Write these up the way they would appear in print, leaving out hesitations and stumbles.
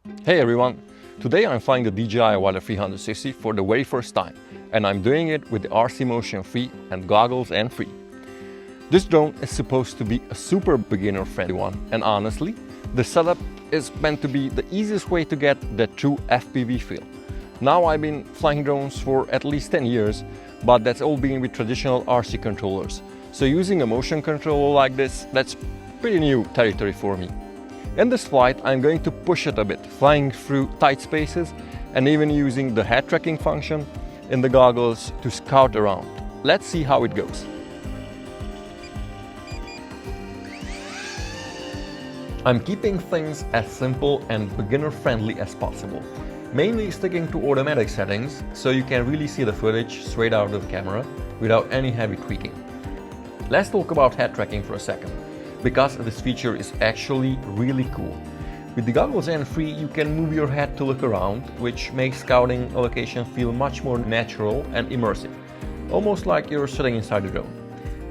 Hey everyone! Today I'm flying the DJI Avata 360 for the very first time, and I'm doing it with the RC Motion 3 and Goggles N3. This drone is supposed to be a super beginner friendly one, and honestly, the setup is meant to be the easiest way to get the true FPV feel. Now I've been flying drones for at least 10 years, but that's all been with traditional RC controllers. So using a motion controller like this, that's pretty new territory for me. In this flight, I'm going to push it a bit, flying through tight spaces and even using the head tracking function in the goggles to scout around. Let's see how it goes. I'm keeping things as simple and beginner-friendly as possible, mainly sticking to automatic settings so you can really see the footage straight out of the camera without any heavy tweaking. Let's talk about head tracking for a second, because this feature is actually really cool. With the Goggles N3 you can move your head to look around, which makes scouting a location feel much more natural and immersive, almost like you're sitting inside the drone.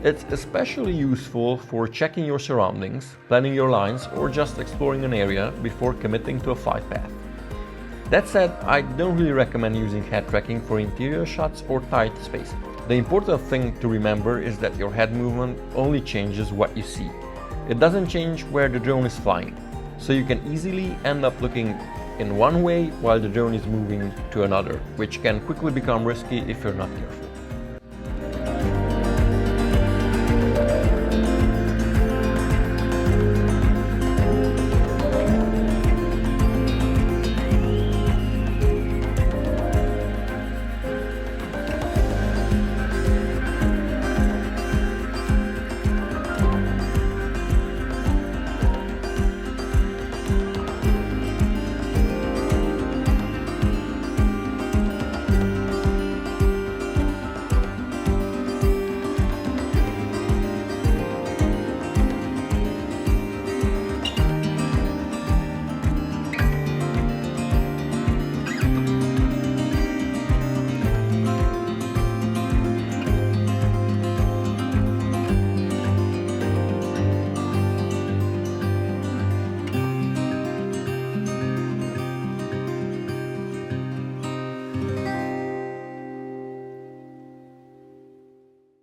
It's especially useful for checking your surroundings, planning your lines, or just exploring an area before committing to a flight path. That said, I don't really recommend using head tracking for interior shots or tight spaces. The important thing to remember is that your head movement only changes what you see. It doesn't change where the drone is flying, so you can easily end up looking in one way while the drone is moving to another, which can quickly become risky if you're not careful.